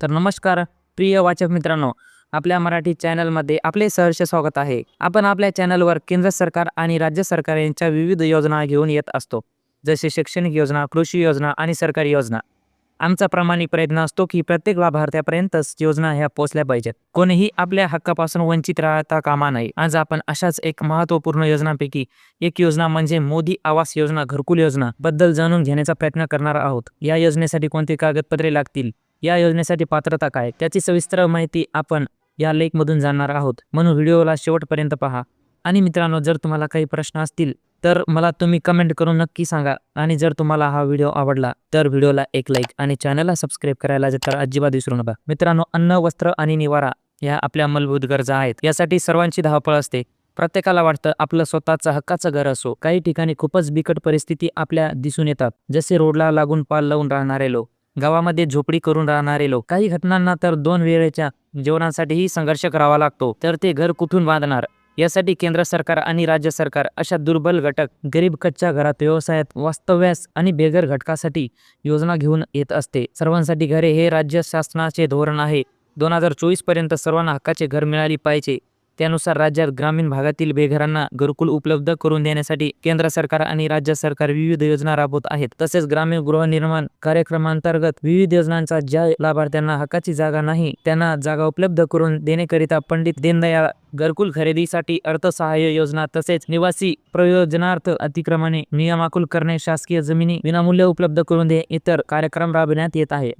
तर नमस्कार प्रिय वाचक मित्रांनो, आपल्या मराठी चॅनलमध्ये आपले सहर्ष स्वागत आहे। आपण आपल्या चॅनलवर केंद्र सरकार आणि राज्य सरकार यांच्या विविध योजना घेऊन येत असतो, जसे शैक्षणिक योजना, कृषी योजना आणि सरकारी योजना। आमचा प्रामाणिक प्रयत्न असतो की प्रत्येक लाभार्थ्यापर्यंत योजना ह्या पोहोचल्या पाहिजेत, कोणीही आपल्या हक्कापासून वंचित राहता कामा नये। आज आपण अशाच एक महत्त्वपूर्ण योजनांपैकी एक योजना म्हणजे मोदी आवास योजना, घरकुल योजना बद्दल जाणून घेण्याचा प्रयत्न करणार आहोत। या योजनेसाठी कोणती कागदपत्रे लागतील, या योजनेसाठी पात्रता काय, त्याची सविस्तर माहिती आपण या लेखमधून जाणणार आहोत, म्हणून व्हिडिओला शेवटपर्यंत पहा। आणि मित्रांनो, जर तुम्हाला काही प्रश्न असतील तर मला तुम्ही कमेंट करून नक्की सांगा। आणि जर तुम्हाला हा व्हिडिओ आवडला तर व्हिडिओला एक लाईक आणि चॅनलला सबस्क्राईब करायला तर अजिबात विसरू नका। मित्रांनो, अन्न, वस्त्र आणि निवारा या आपल्या मूलभूत गरजा आहेत। यासाठी सर्वांची धावपळ असते। प्रत्येकाला वाटतं आपलं स्वतःचं हक्काचं घर असो। काही ठिकाणी खूपच बिकट परिस्थिती आपल्या दिसून येतात, जसे रोडला लागून पाल लावून राहणारे लोक, गावामध्ये झोपडी करून राहणारे लोक, काही घटनांना तर 2 वेळेच्या जेवणासाठीही संघर्ष करावा लागतो। तर ते घर कुठून बांधणार? यासाठी केंद्र सरकार आणि राज्य सरकार अशा दुर्बल घटक, गरीब, कच्च्या घरात, व्यवसायात, वास्तव्यास आणि बेघर घटकासाठी योजना घेऊन येत असते। सर्वांसाठी घरे हे राज्य शासनाचे धोरण आहे। 2024 पर्यंत सर्वांना हक्काचे घर मिळाले पाहिजे। त्यानुसार राज्यात ग्रामीण भागातील बेघरांना घरकुल उपलब्ध करून देण्यासाठी केंद्र सरकार आणि राज्य सरकार विविध योजना राबवत आहेत। तसेच ग्रामीण गृहनिर्माण कार्यक्रमांतर्गत विविध योजनांचा ज्या लाभार्थ्यांना हक्काची जागा नाही त्यांना जागा उपलब्ध करून देण्याकरिता पंडित दीनदयाळ घरकुल खरेदीसाठी अर्थसहाय्य योजना, तसेच निवासी प्रयोजनार्थ अतिक्रमणे नियमाकुल करणे, शासकीय जमिनी विनामूल्य उपलब्ध करून दे इतर कार्यक्रम राबविण्यात येत आहे।